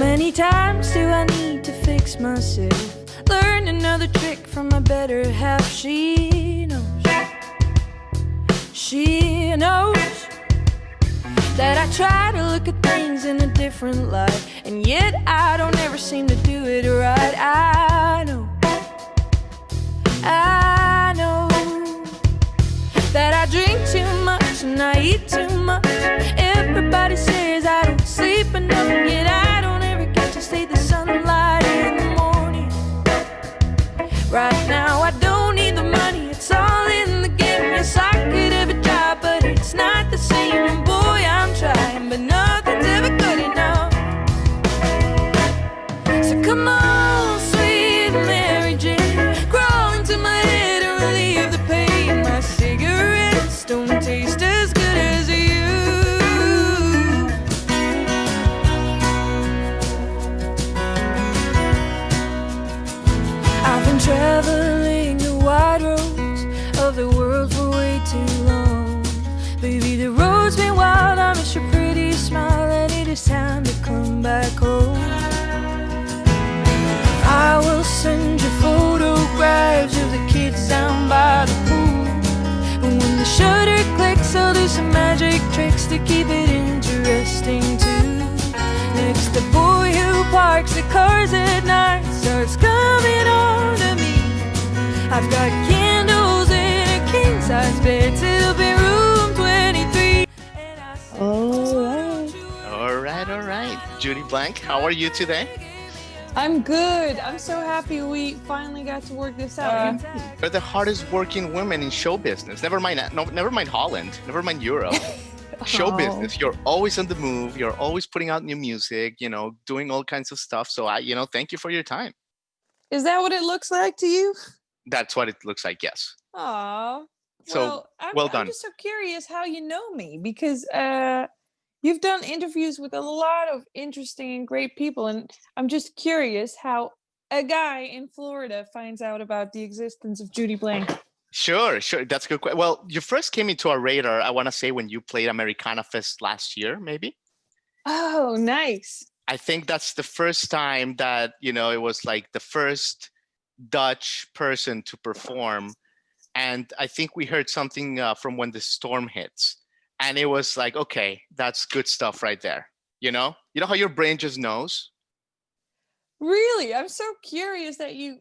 many times do I need to fix myself? Learn another trick from my better half. She knows that I try to look at things in a different light, and yet I don't ever seem to do it right. I know that I drink too much and I eat too much. Everybody says I don't sleep enough, and yet I don't ever get to see the sunlight in the morning. Right now I don't need the money, it's all in the game. Yes, I could have a job, but it's not the same. And boy, I'm trying, but nothing's ever good enough. So come on, sweet Mary Jane, crawl into my head and relieve the pain. My cigarettes don't taste as good as you. I've been traveling the wide roads of the world for way too long. Baby, the road's been wild, I miss your pretty smile, and it is time to come back home. I will send you photographs of the kids down by the pool, and when the shutter clicks, I'll do some magic tricks to keep it interesting too. Next, the boy who parks the cars at night starts coming on to me. I've got candles in a king-size bed till be room 23. All right. Judy Blank, how are you today? I'm good. I'm so happy we finally got to work this out. You're the hardest working woman in show business. Never mind Holland. Never mind Europe. Show business. You're always on the move. You're always putting out new music, doing all kinds of stuff. So thank you for your time. Is that what it looks like to you? That's what it looks like, yes. Aw. So, well done. I'm just so curious how you know me, because you've done interviews with a lot of interesting and great people, and I'm just curious how a guy in Florida finds out about the existence of Judy Blank. Sure. That's a good question. Well, you first came into our radar, I want to say, when you played AmericanaFest last year, maybe. Oh, nice. I think that's the first time that, it was like the first Dutch person to perform. And I think we heard something from When the Storm Hits. And it was like, okay, that's good stuff right there. You know how your brain just knows? Really? I'm so curious that you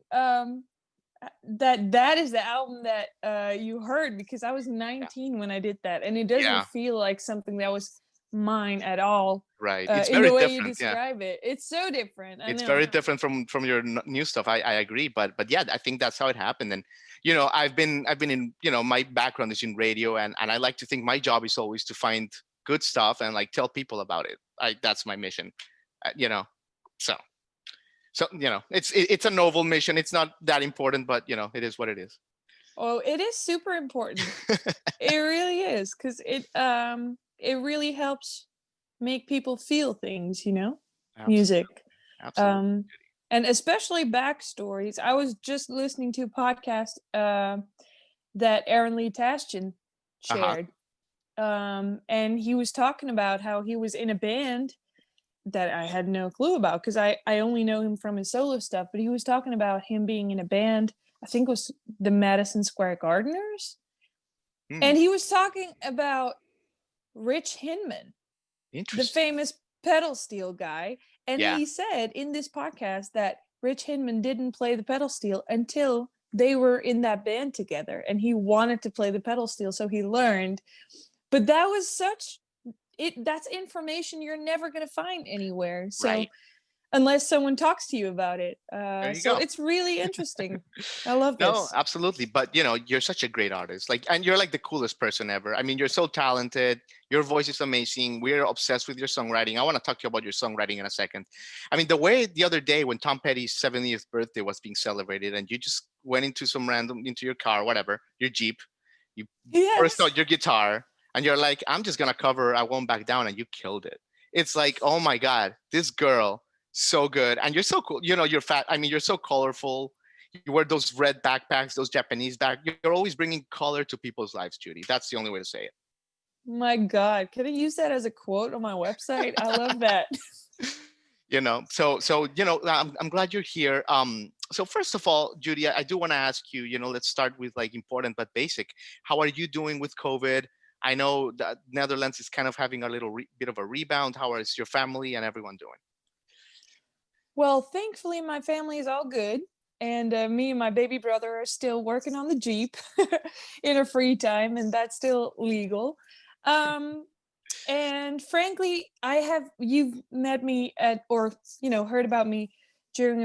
that is the album that you heard, because I was 19 when I did that, and it doesn't feel like something that was mine at all. Right. It's in very the way different. you describe it. It's so different. It's very different from your new stuff. I agree, but yeah, I think that's how it happened. And I've been in, my background is in radio, and I like to think my job is always to find good stuff and like tell people about it. That's my mission. So it's a novel mission. It's not that important, but it is what it is. Oh, it is super important. It really is, because it really helps make people feel things, Absolutely. music. Absolutely. And especially backstories. I was just listening to a podcast that Aaron Lee Tasjan shared. And he was talking about how he was in a band that I had no clue about, because I only know him from his solo stuff, but he was talking about him being in a band, I think it was the Madison Square Gardeners. And he was talking about Rich Hinman, the famous pedal steel guy. And he said in this podcast that Rich Hinman didn't play the pedal steel until they were in that band together, and he wanted to play the pedal steel, so he learned. But that was that's information you're never going to find anywhere. So unless someone talks to you about it. So it's really interesting. I love this. No, absolutely. But you're such a great artist. And you're like the coolest person ever. I mean, you're so talented. Your voice is amazing. We're obsessed with your songwriting. I want to talk to you about your songwriting in a second. I mean, the way the other day when Tom Petty's 70th birthday was being celebrated, and you just went into your car, whatever, your Jeep, you burst out your guitar, and you're like, I'm just going to cover I Won't Back Down, and you killed it. It's like, oh my God, this girl, so good. And you're so cool. You're fat. I mean, you're so colorful. You wear those red backpacks, those Japanese bags. You're always bringing color to people's lives, Judy. That's the only way to say it. My God, can I use that as a quote on my website? I love that. I'm glad you're here. So first of all, Judy, I do want to ask you, let's start with like important but basic. How are you doing with COVID? I know that Netherlands is kind of having a little bit of a rebound. How is your family and everyone doing? Well, thankfully, my family is all good. And me and my baby brother are still working on the Jeep in our free time, and that's still legal. Um, and frankly, you've met me at, or, heard about me during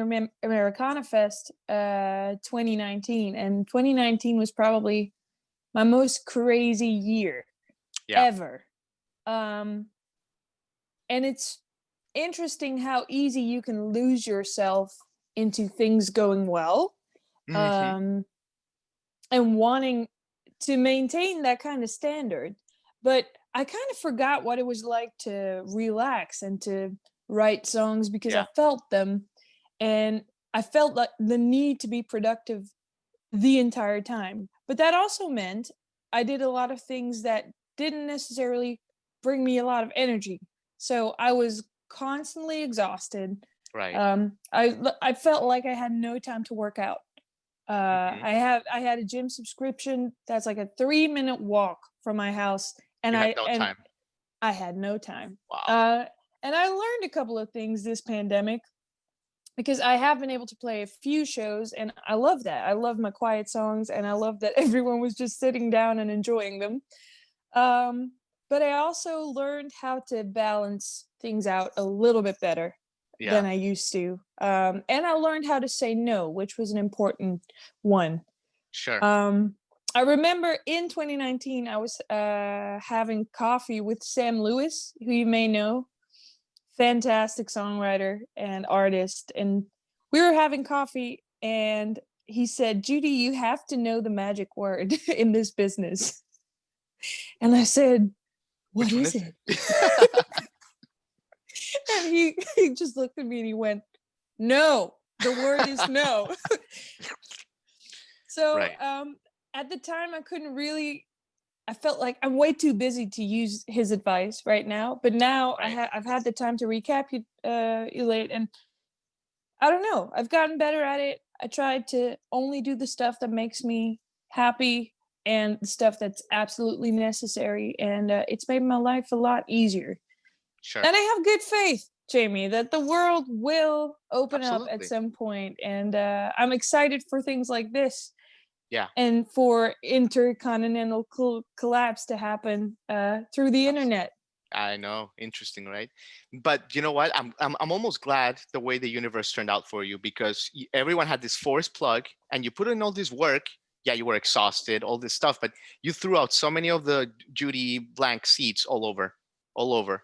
AmericanaFest 2019. And 2019 was probably my most crazy year Yeah. ever. Um, and it's interesting how easy you can lose yourself into things going well, Hmm. um, and wanting to maintain that kind of standard. But I kind of forgot what it was like to relax and to write songs because I Yeah. felt them, and I felt like the need to be productive the entire time. But that also meant I did a lot of things that didn't necessarily bring me a lot of energy. So I was constantly exhausted. Right. I felt like I had no time to work out. Hmm. I had a gym subscription that's like a 3-minute walk from my house, and You had no time. I had no time. Wow. Uh, and I learned a couple of things this pandemic because I have been able to play a few shows, and I love that. I love my quiet songs, and I love that everyone was just sitting down and enjoying them. Um, but I also learned how to balance things out a little bit better than Yeah. I used to. And I learned how to say no, which was an important one. Sure. Um, I remember in 2019, I was having coffee with Sam Lewis, who you may know, fantastic songwriter and artist. And we were having coffee, and he said, Judy, you have to know the magic word in this business. And I said, what Which one is is it? it? And he just looked at me and he went, no, the word is no. So Right. at the time, I felt like I'm way too busy to use his advice right now. But now Right. I've had the time to recapitulate, and I don't know. I've gotten better at it. I tried to only do the stuff that makes me happy and the stuff that's absolutely necessary. And it's made my life a lot easier. Sure. And I have good faith, Jamie, that the world will open up at Absolutely. some point. And I'm excited for things like this Yeah. and for intercontinental collapse to happen through the internet. I know, interesting, right? But you know what? I'm almost glad the way the universe turned out for you because everyone had this forced plug, and you put in all this work. Yeah, you were exhausted, all this stuff, but you threw out so many of the Judy Blank seeds all over.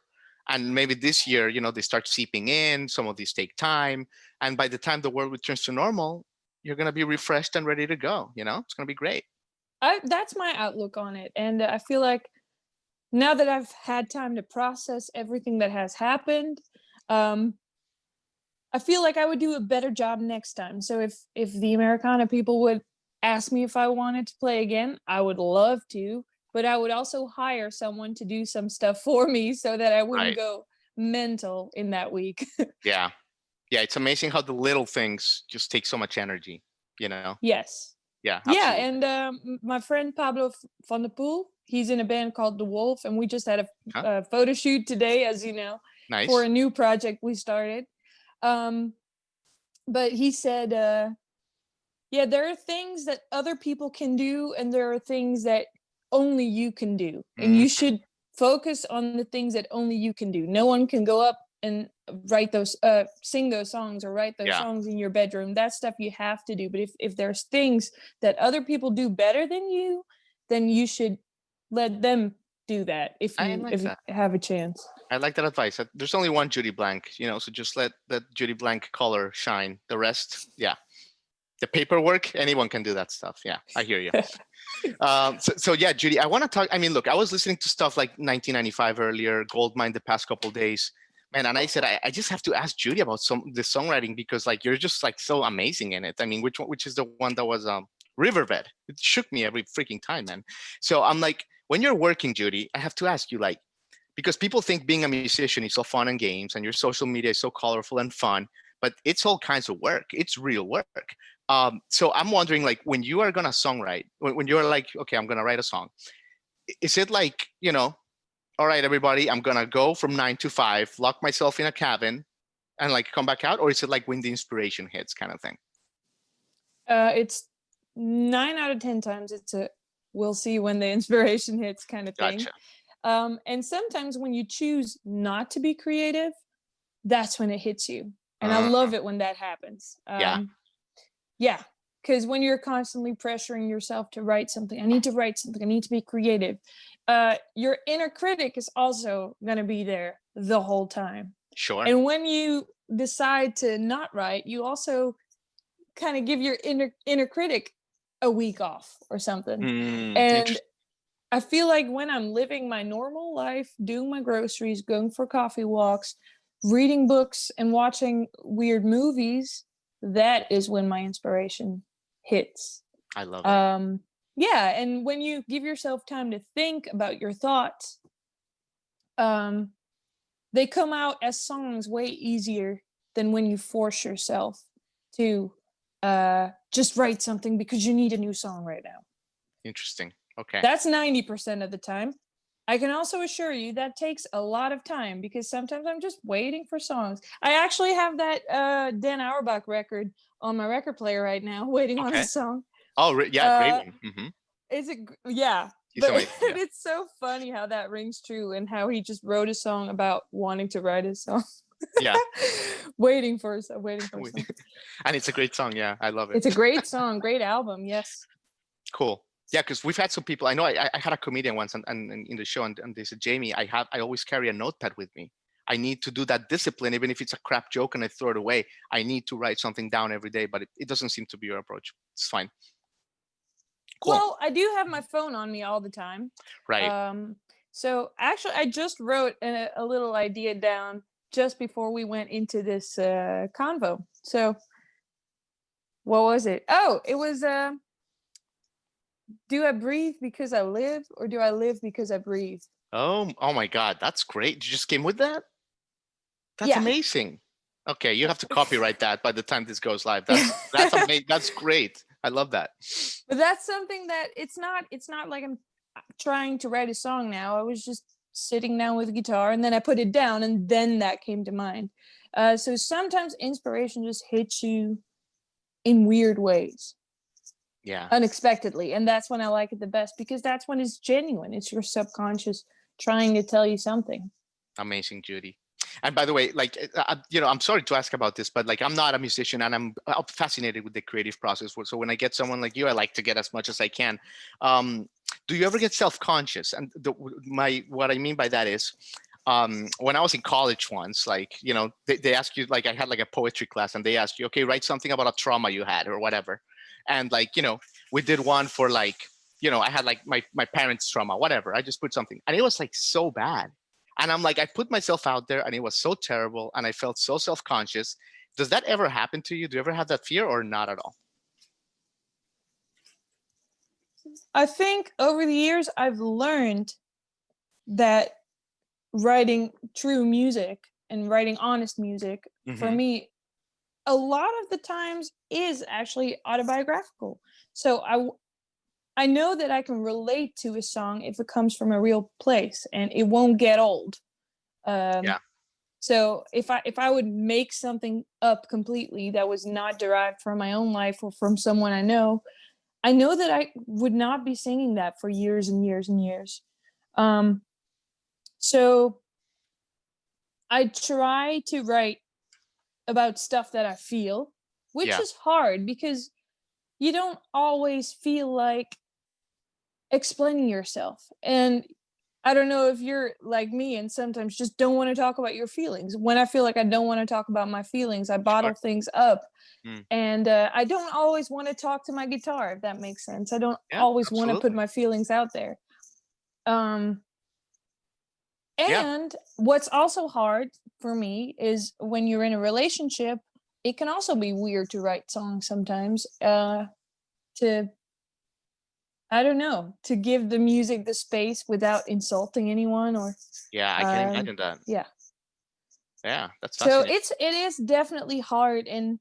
And maybe this year, they start seeping in. Some of these take time, and by the time the world returns to normal, you're gonna be refreshed and ready to go. It's gonna be great. That's my outlook on it. And I feel like now that I've had time to process everything that has happened, um, I feel like I would do a better job next time. So if the Americana people would ask me if I wanted to play again, I would love to, but I would also hire someone to do some stuff for me so that I wouldn't Right? go mental in that week. Yeah. Yeah. It's amazing how the little things just take so much energy. You know. Yes. Yeah. Yeah, Absolutely. and my friend Pablo van der Poel, he's in a band called The Wolf, and we just had Huh? a photo shoot today, as you know, for a Nice. new project we started. Um, but he said, yeah, there are things that other people can do, and there are things that only you can do. And you Hmm. should focus on the things that only you can do. No one can go up and sing those songs or write those Yeah. songs in your bedroom. That stuff you have to do. But if there's things that other people do better than you, then you should let them do that I like if you that. have a chance. I like that advice. There's only one Judy Blank, so just let that Judy Blank color shine. The rest, yeah. The paperwork, anyone can do that stuff. Yeah, I hear you. So yeah, Judy, I want to talk. I mean, look, I was listening to stuff like 1995 earlier, Goldmine the past couple days, man, and I said I just have to ask Judy about the songwriting because like you're just like so amazing in it. I mean, which is the one that was Riverbed? It shook me every freaking time, man. So I'm like, when you're working, Judy, I have to ask you like, because people think being a musician is all fun and games and your social media is so colorful and fun, but it's all kinds of work. It's real work. So I'm wondering, like, when you are gonna songwrite, when you're like, okay, I'm gonna write a song, is it like, all right, everybody, I'm gonna go from 9 to 5, lock myself in a cabin and like come back out? Or is it like when the inspiration hits kind of thing? It's 9 out of 10 times it's a we'll see when the inspiration hits kind of thing. Gotcha. And sometimes when you choose not to be creative, that's when it hits you. And I love it when that happens. Yeah. Because when you're constantly pressuring yourself to write something, I need to write something, I need to be creative. Your inner critic is also going to be there the whole time. Sure. And when you decide to not write, you also kind of give your inner critic a week off or something. And I feel like when I'm living my normal life, doing my groceries, going for coffee walks, reading books and watching weird movies, that is when my inspiration hits. I love it. Yeah, and when you give yourself time to think about your thoughts, they come out as songs way easier than when you force yourself to just write something because you need a new song right now. Interesting. Okay. That's 90% of the time. I can also assure you that takes a lot of time because sometimes I'm just waiting for songs. I actually have that Dan Auerbach record on my record player right now, waiting on a song. Oh, yeah, great one. Mm-hmm. But amazing, yeah. It's so funny how that rings true and how he just wrote a song about wanting to write a song. Yeah. waiting for a song. And it's a great song. Yeah, I love it. It's a great song, great album. Yes. Cool. Yeah, because we've had some people. I know I had a comedian once and in the show, and they said, Jamie, I always carry a notepad with me. I need to do that discipline, even if it's a crap joke and I throw it away. I need to write something down every day, but it doesn't seem to be your approach. It's fine. Cool. Well, I do have my phone on me all the time. Right. So actually, I just wrote a little idea down just before we went into this convo. So what was it? Oh, it was do I breathe because I live, or do I live because I breathe? Oh my God, that's great. You just came with that? That's amazing. Okay, you have to copyright that by the time this goes live. That's amazing. That's great. I love that. But that's something that it's not like I'm trying to write a song now. I was just sitting down with a guitar and then I put it down and then that came to mind. So sometimes inspiration just hits you in weird ways. Yeah. Unexpectedly. And that's when I like it the best because that's when it's genuine. It's your subconscious trying to tell you something. Amazing, Judy. And by the way, like, I'm sorry to ask about this, but like, I'm not a musician and I'm fascinated with the creative process. So when I get someone like you, I like to get as much as I can. Do you ever get self-conscious? And what I mean by that is, when I was in college once, like, they ask you, like, I had like a poetry class and they asked you, okay, write something about a trauma you had or whatever. And like, we did one for like, I had like my parents' trauma, whatever. I just put something and it was like so bad. And I'm like, I put myself out there and it was so terrible and I felt so self-conscious. Does that ever happen to you? Do you ever have that fear or not at all? I think over the years, I've learned that writing true music and writing honest music, for me, a lot of the times is actually autobiographical. So I know that I can relate to a song if it comes from a real place and it won't get old. So if I would make something up completely that was not derived from my own life or from someone I know that I would not be singing that for years and years and years. So I try to write about stuff that I feel, which is hard because you don't always feel like explaining yourself. And I don't know if you're like me and sometimes just don't want to talk about your feelings. When I feel like I don't want to talk about my feelings, I bottle things up. And I don't always want to talk to my guitar, if that makes sense. I don't always want to put my feelings out there. And what's also hard for me is when you're in a relationship, it can also be weird to write songs sometimes. I don't know, to give the music the space without insulting anyone or Yeah, I can imagine that. yeah. Yeah, that's So fascinating. it is definitely hard, and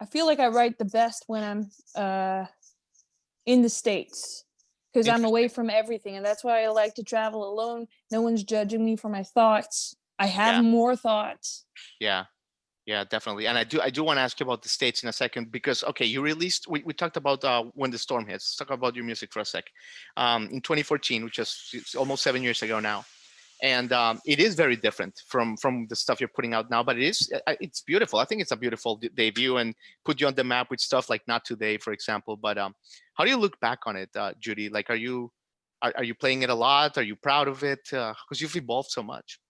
I feel like I write the best when I'm in the States because I'm away Interesting. from everything, and that's why I like to travel alone. No one's judging me for my thoughts. I have Yeah, more thoughts. yeah. Yeah, definitely. And I do want to ask you about the States in a second because okay, you released we talked about When the Storm Hits. Let's talk about your music for a sec. In 2014, which is it's almost 7 years ago now. And it is very different from the stuff you're putting out now, but it's beautiful. I think it's a beautiful debut and put you on the map with stuff like Not Today, for example. But how do you look back on it, Judy? Like, are you playing it a lot? Are you proud of it? Because you've evolved so much.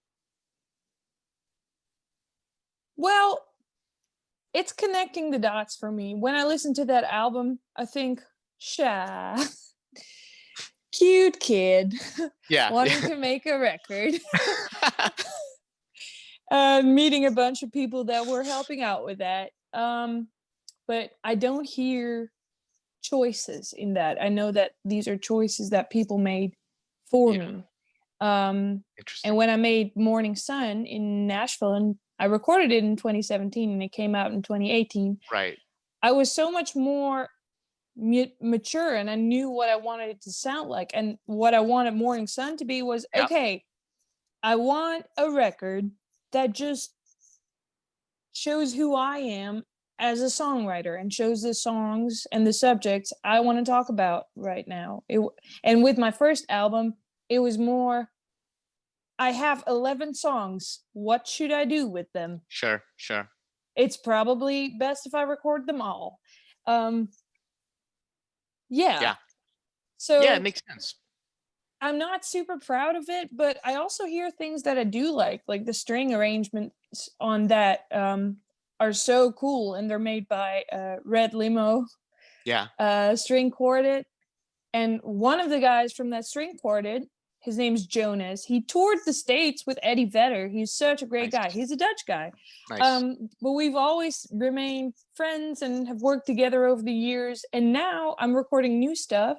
Well, it's connecting the dots for me. When I listen to that album, I think, Sha, cute kid Yeah, wanting yeah. to make a record, meeting a bunch of people that were helping out with that. But I don't hear choices in that. I know that these are choices that people made for Yeah, me. Um, and interesting. when I made Morning Sun in Nashville, and I recorded it in 2017 and it came out in 2018, Right. I was so much more mature and I knew what I wanted it to sound like. And what I wanted Morning Sun to be was Yeah. okay, I want a record that just shows who I am as a songwriter and shows the songs and the subjects I want to talk about right now. And with my first album, it was more, I have 11 songs. What should I do with them? Sure. Sure. It's probably best if I record them all. Um, yeah. Yeah. Yeah, it So makes sense. I'm not super proud of it, but I also hear things that I do like the string arrangements on that are so cool, and they're made by Red Limo Yeah. string quartet. And one of the guys from that string quartet, his name's Jonas. He toured the States with Eddie Vedder. He's such a great Nice. guy. He's a Dutch guy. Nice. But we've always remained friends and have worked together over the years. And now I'm recording new stuff,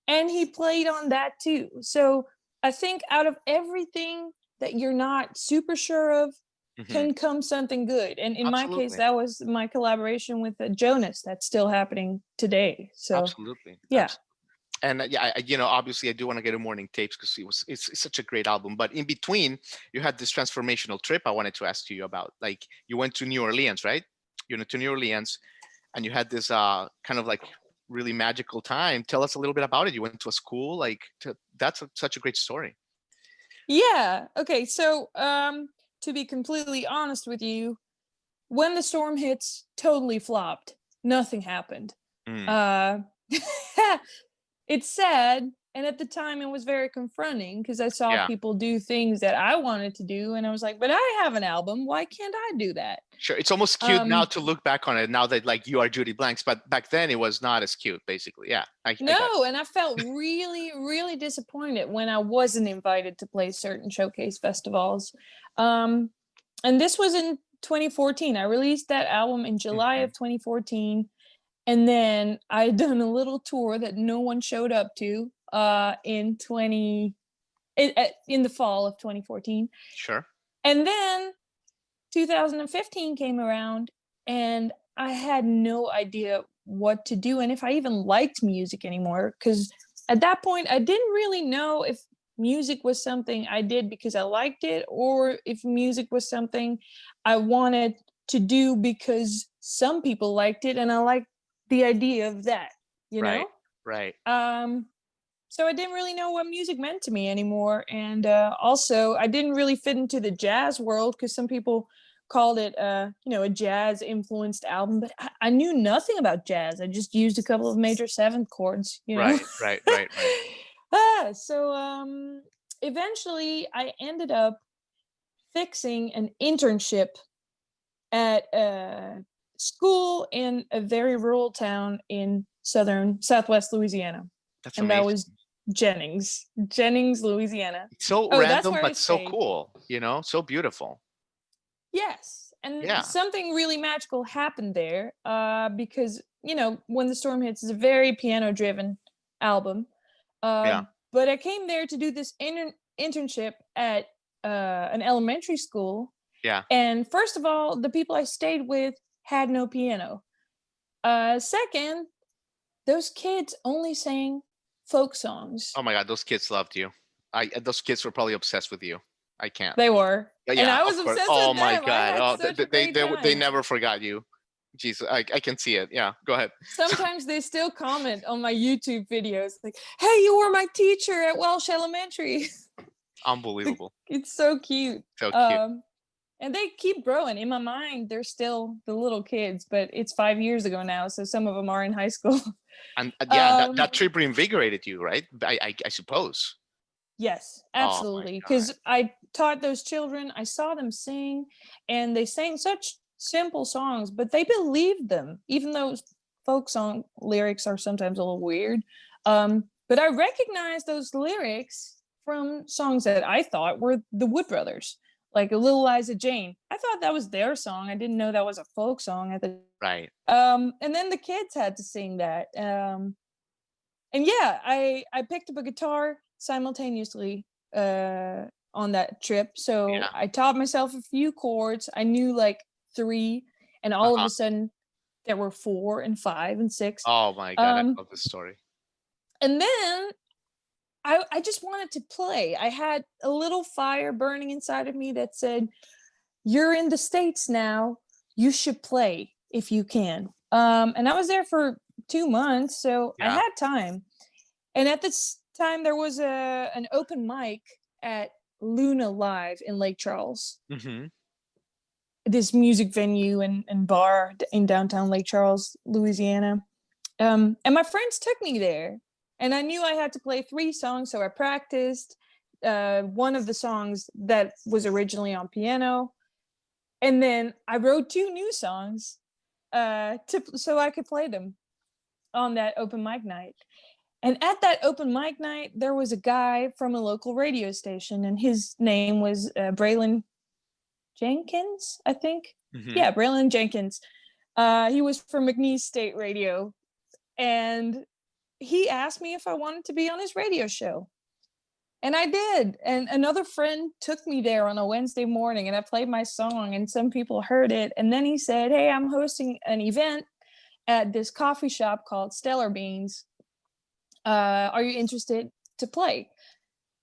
and he played on that too. So I think out of everything that you're not super sure of Hmm. can come something good. And in my case, Absolutely. that was my collaboration with Jonas that's still happening today. So Absolutely. yeah. And yeah, obviously I do want to get to Morning Tapes because it's such a great album. But in between, you had this transformational trip I wanted to ask you about. Like you went to New Orleans, right? You went to New Orleans, and you had this kind of like really magical time. Tell us a little bit about it. You went to a school, like that's such a great story. Yeah. Okay. So to be completely honest with you, when the storm hits, totally flopped. Nothing happened. Mm, Uh it's sad, and at the time it was very confronting because I saw yeah, people do things that I wanted to do, and I was like, but I have an album, why can't I do that? sure. It's almost cute now um to look back on it now that like you are Judy Blanks, but back then it was not as cute, basically. Yeah, I got no, and I felt really really disappointed when I wasn't invited to play certain showcase festivals. um and this was in 2014. I released that album in it. July Hmm. of 2014, and then I done a little tour that no one showed up to in 20 in the fall of 2014. Sure. And then 2015 came around, and I had no idea what to do and if I even liked music anymore, because at that point I didn't really know if music was something I did because I liked it, or if music was something I wanted to do because some people liked it and I liked the idea of that, you Right. know? Right. Um so I didn't really know what music meant to me anymore, and also I didn't really fit into the jazz world because some people called it a jazz influenced album, but I knew nothing about jazz. I just used a couple of major seventh chords. Right. Right. Right. Right. So eventually I ended up fixing an internship at a school in a very rural town in southwest Louisiana, That's and that amazing. was Jennings, Louisiana. It's so Oh, that's random, where I but so stayed. cool. So beautiful. Yes, and Yeah. something really magical happened there because when the storm hits, it's a very piano driven album. Yeah. But I came there to do this internship at an elementary school. Yeah. And first of all, the people I stayed with had no piano. Second, those kids only sang folk songs. Oh my God, those kids loved you. Those kids were probably obsessed with you. I can't. They were. And Yeah, I was of course. obsessed Oh with my them. I God. had Oh, such a great they time. never forgot you. Jeez, I can see it. Yeah, go ahead. Sometimes they still comment on my YouTube videos like, "Hey, you were my teacher at Welsh Elementary." Unbelievable. It's so cute. So cute. And they keep growing. In my mind, they're still the little kids, but it's 5 years ago now, so some of them are in high school. And yeah, Um, that trip reinvigorated you, right? I suppose. yes, Oh my absolutely. God. Because I taught those children, I saw them sing, and they sang such simple songs, but they believed them, even though folk song lyrics are sometimes a little weird. But I recognized those lyrics from songs that I thought were the Wood Brothers, like a Little Liza Jane. I thought that was their song. I didn't know that was a folk song at the Right. and then the kids had to sing that. And yeah, I picked up a guitar simultaneously on that trip. So Yeah. I taught myself a few chords. I knew like three, and all of Uh-huh. a sudden there were 4 and 5 and 6. Oh my God, I Um, love this story. and then I just wanted to play. I had a little fire burning inside of me that said, "You're in the States now. You should play if you can." And I was there for 2 months, so I Yeah. had time. And at this time, there was an open mic at Luna Live in Lake Charles, Mm-hmm. this music venue and bar in downtown Lake Charles, Louisiana. And my friends took me there, and I knew I had to play 3 songs, so I practiced one of the songs that was originally on piano, and then I wrote 2 new songs so I could play them on that open mic night. And at that open mic night, there was a guy from a local radio station, and his name was Braylon Jenkins, I think. Mm-hmm. Yeah, Braylon Jenkins. He was from McNeese State Radio, and he asked me if I wanted to be on his radio show. And I did. And another friend took me there on a Wednesday morning, and I played my song, and some people heard it. And then he said, "Hey, I'm hosting an event at this coffee shop called Stellar Beans. Are you interested to play?"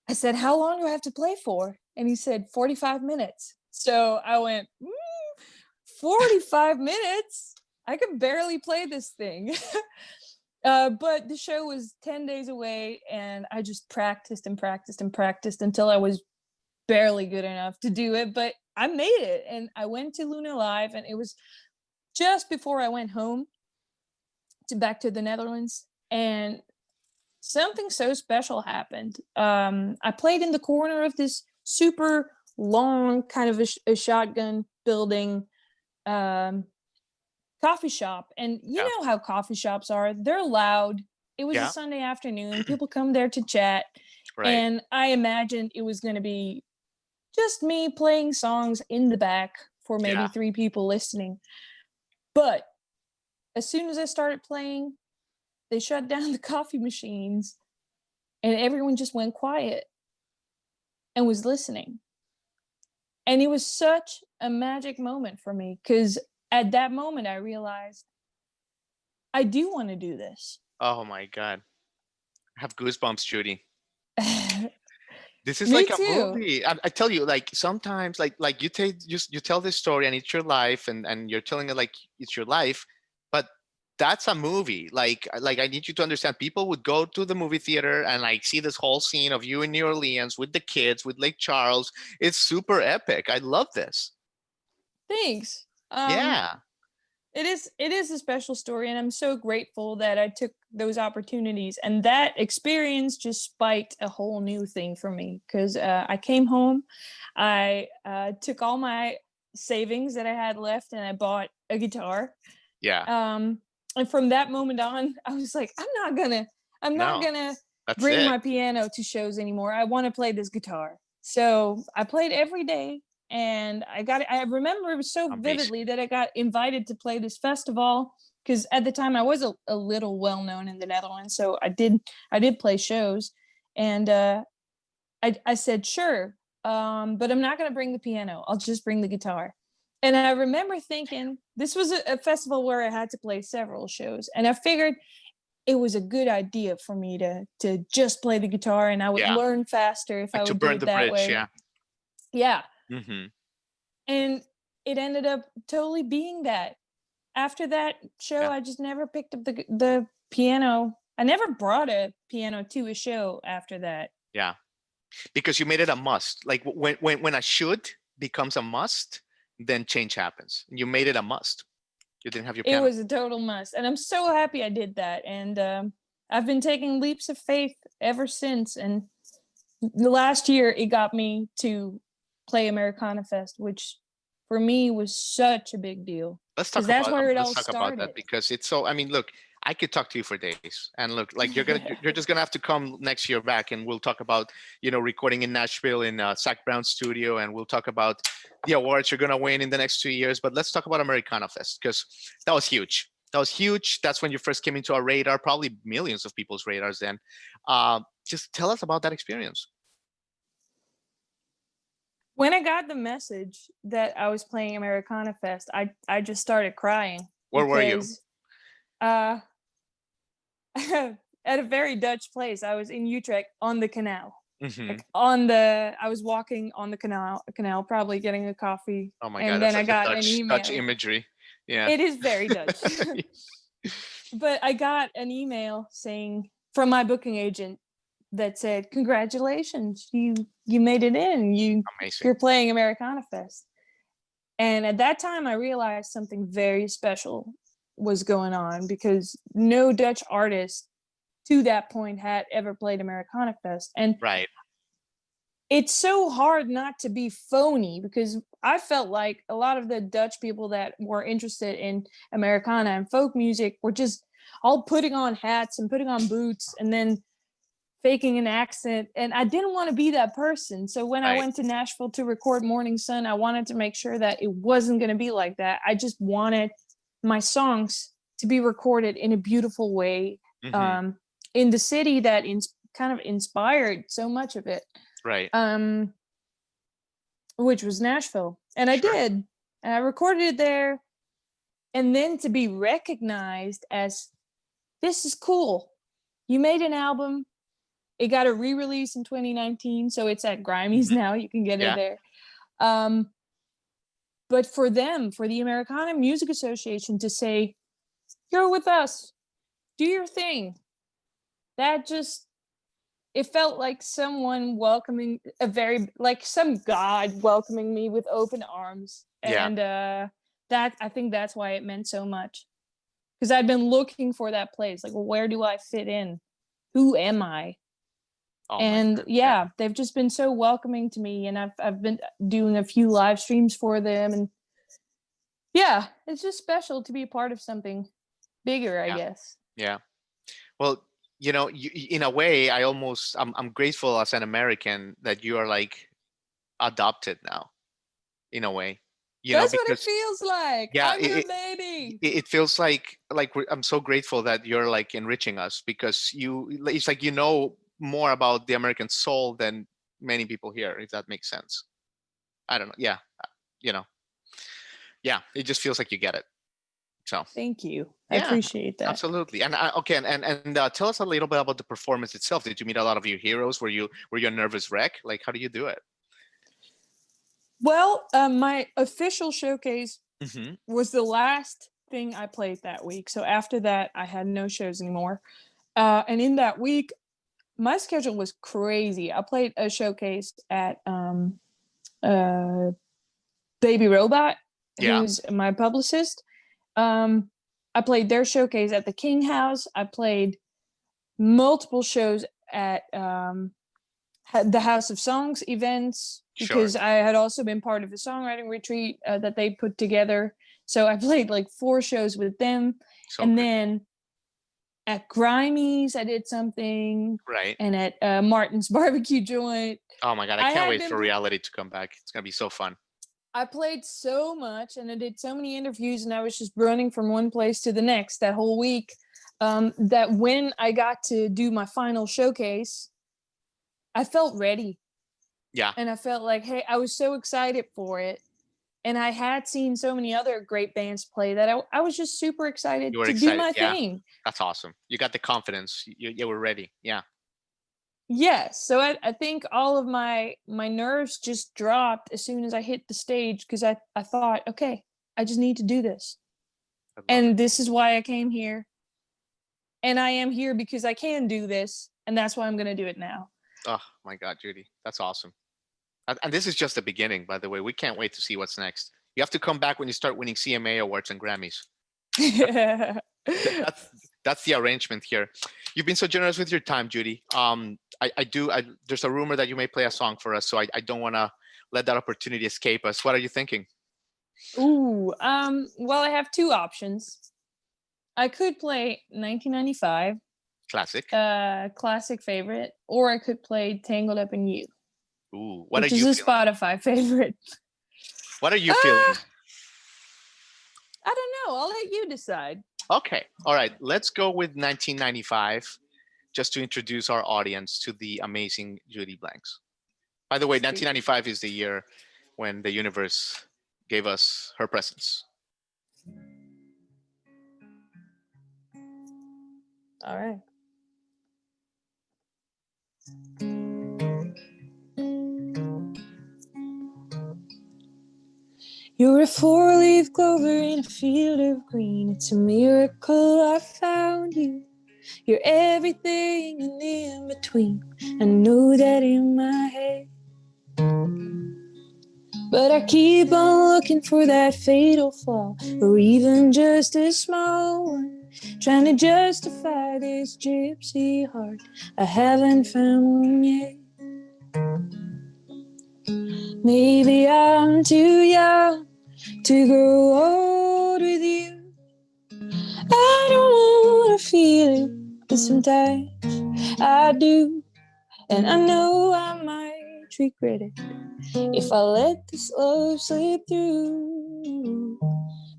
I said, "How long do I have to play for?" And he said, 45 minutes. So I went, 45 minutes? I could barely play this thing. But the show was 10 days away, and I just practiced and practiced and practiced until I was barely good enough to do it. But I made it, and I went to Luna Live, and it was just before I went home back to the Netherlands. And something so special happened. I played in the corner of this super long, kind of a shotgun building coffee shop. And you Yeah. know how coffee shops are, they're loud. It was a Yeah. Sunday afternoon. People come there to chat. Right. And I imagined it was going to be just me playing songs in the back for maybe Yeah. 3 people listening. But as soon as I started playing, they shut down the coffee machines, and everyone just went quiet and was listening. And it was such a magic moment for me, because at that moment I realized I do want to do this. Oh my God. I have goosebumps, Judy. This is Me like a too. movie. I tell you, like sometimes, like you tell this story and it's your life, and you're telling it like it's your life, but that's a movie. Like I need you to understand. People would go to the movie theater and like see this whole scene of you in New Orleans with the kids, with Lake Charles. It's super epic. I love this. Thanks. Yeah. It is a special story, and I'm so grateful that I took those opportunities, and that experience just spiked a whole new thing for me, because I came home, I took all my savings that I had left, and I bought a guitar. Yeah. And from that moment on, I was like, I'm not No, gonna that's bring it. my piano to shows anymore. I want to play this guitar. So I played every day, and I remember it was so Amazing. vividly that I got invited to play this festival because at the time I was a little well known in the Netherlands, so I did play shows, and I said sure, but I'm not going to bring the piano. I'll just bring the guitar. And I remember thinking this was a festival where I had to play several shows, and I figured it was a good idea for me to just play the guitar, and I would Yeah. learn faster if Like I to would do burn it the that bridge. way. Yeah. Yeah. Mm-hmm. And it ended up totally being that. After that show, Yeah. I just never picked up the piano. I never brought a piano to a show after that. Yeah. Because you made it a must. Like when a should becomes a must, then change happens. You made it a must. You didn't have your It piano. was a total must, and I'm so happy I did that. And I've been taking leaps of faith ever since. And the last year, it got me to play AmericanaFest, which for me was such a big deal. Let's talk That's about where it let's all talk about that started. because it's so. I mean, look, I could talk to you for days, and look, like you're just gonna have to come next year back, and we'll talk about recording in Nashville in Zach Brown's studio, and we'll talk about the awards you're gonna win in the next 2 years. But let's talk about AmericanaFest because that was huge. That was huge. That's when you first came into our radar, probably millions of people's radars. Then, just tell us about that experience. When I got the message that I was playing AmericanaFest, I just started crying. Where were you? Uh, at a very Dutch place. I was in Utrecht on the canal. Mm-hmm. Like I was walking on the canal, probably getting a coffee. Oh my and God, then that's I got such an email. Dutch imagery. Yeah. It is very Dutch. But I got an email saying from my booking agent that said, "Congratulations, you made it in. Amazing. You're playing AmericanaFest." And at that time, I realized something very special was going on because no Dutch artist to that point had ever played AmericanaFest. And Right. it's so hard not to be phony because I felt like a lot of the Dutch people that were interested in Americana and folk music were just all putting on hats and putting on boots and then faking an accent. And I didn't want to be that person. So when I went to Nashville to record Morning Sun, I wanted to make sure that it wasn't going to be like that. I just wanted my songs to be recorded in a beautiful way, in the city that kind of inspired so much of it. Right. Which was Nashville. And I did. And I recorded it there. And then to be recognized as, this is cool. You made an album. It got a re-release in 2019. So it's at Grimey's now. You can get it there. But for them, for the Americana Music Association to say, you're with us, do your thing. That just, it felt like someone welcoming like some God welcoming me with open arms. And I think that's why it meant so much. Because I'd been looking for that place. Like, well, where do I fit in? Who am I? Oh, and they've just been so welcoming to me. And I've been doing a few live streams for them. And yeah, it's just special to be a part of something bigger, I guess. Yeah. Well, in a way, I'm grateful as an American that you are like adopted now, in a way. That's what it feels like. Yeah, I'm your baby. It feels like I'm so grateful that you're like enriching us because it's like more about the American soul than many people here, if that makes sense. I don't know. Yeah, yeah, it just feels like you get it. So thank you. I appreciate that. Absolutely. And tell us a little bit about the performance itself. Did you meet a lot of your heroes? Were you a nervous wreck? Like, how do you do it? Well, my official showcase was the last thing I played that week. So after that, I had no shows anymore. And in that week, my schedule was crazy. I played a showcase at Baby Robot, who's my publicist. I played their showcase at the King House. I played multiple shows at the House of Songs events because I had also been part of a songwriting retreat that they put together. So I played like 4 shows with them. Then at Grimey's, I did something. Right. And at Martin's barbecue joint. Oh my God, I can't wait for reality to come back. It's going to be so fun. I played so much and I did so many interviews and I was just running from one place to the next that whole week, that when I got to do my final showcase, I felt ready. Yeah. And I felt like, hey, I was so excited for it. And I had seen so many other great bands play that I was just super excited You were to do excited. my Yeah. thing. That's awesome. You got the confidence. You were ready. Yeah. Yes. So I think all of my nerves just dropped as soon as I hit the stage because I thought, okay, I just need to do this. I love it. And this is why I came here. And I am here because I can do this. And that's why I'm going to do it now. Oh my God, Judy. That's awesome. And this is just the beginning, by the way. We can't wait to see what's next. You have to come back when you start winning CMA awards and Grammys. That's the arrangement here. You've been so generous with your time, Judy. There's a rumor that you may play a song for us, so I don't want to let that opportunity escape us. What are you thinking? Ooh, well, I have two options. I could play 1995, Classic. classic favorite, or I could play Tangled Up in You, Ooh, what are which is you a feeling? Spotify favorite. What are you feeling? I don't know. I'll let you decide. Okay. All right. Let's go with 1995, just to introduce our audience to the amazing Judy Blanks. By the way, 1995 is the year when the universe gave us her presence. All right. You're a four-leaf clover in a field of green. It's a miracle I found you. You're everything and in between. I know that in my head. But I keep on looking for that fatal flaw, or even just a small one, trying to justify this gypsy heart. I haven't found one yet. Maybe I'm too young to grow old with you. I don't wanna feel it, but sometimes I do. And I know I might regret it if I let this love slip through.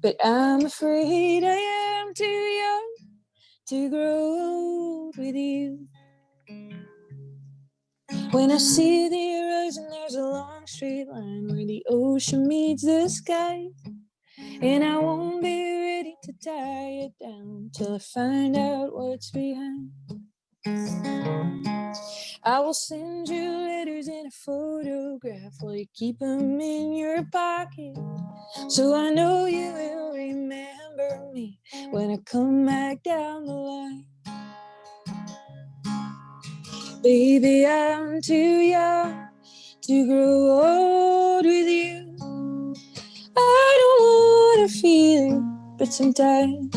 But I'm afraid I am too young to grow old with you. When I see the horizon, there's a long straight line where the ocean meets the sky. And I won't be ready to tie it down till I find out what's behind. I will send you letters and a photograph while you keep them in your pocket, so I know you will remember me when I come back down the line. Baby, I'm too young to grow old with you. I don't wanna feel it, but sometimes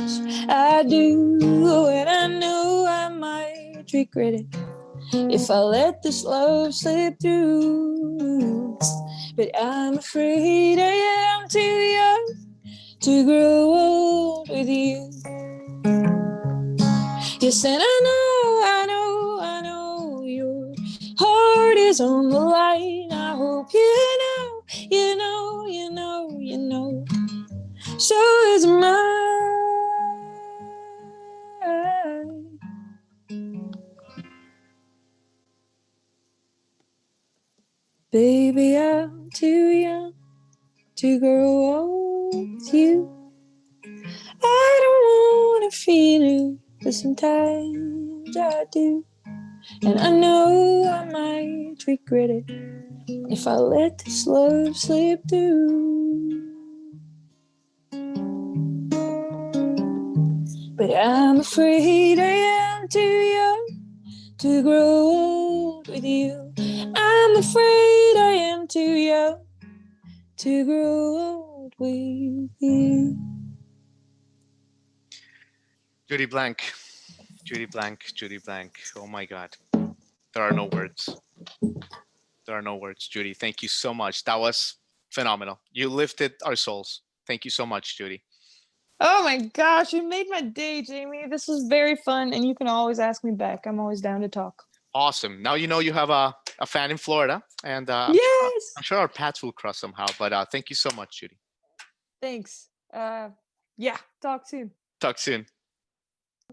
I do. And I know I might regret it if I let this love slip through. But I'm afraid I am too young to grow old with you. Yes, and I know your heart is on the line. I hope you know, you know, you know, you know. So is mine. Baby, I'm too young to grow old with you. I don't wanna feel it, but sometimes I do. And I know I might regret it if I let this love slip through. But I'm afraid I am too young to grow old with you. I'm afraid I am too young to grow old with you. Judy Blank. Judy Blank. Judy Blank. Oh my God. There are no words. There are no words, Judy. Thank you so much. That was phenomenal. You lifted our souls. Thank you so much, Judy. Oh my gosh, you made my day, Jamie. This was very fun, and you can always ask me back. I'm always down to talk. Awesome. Now you know you have a fan in Florida, and Yes. I'm sure our paths will cross somehow. But thank you so much, Judy. Thanks. Yeah. Talk soon. Talk soon.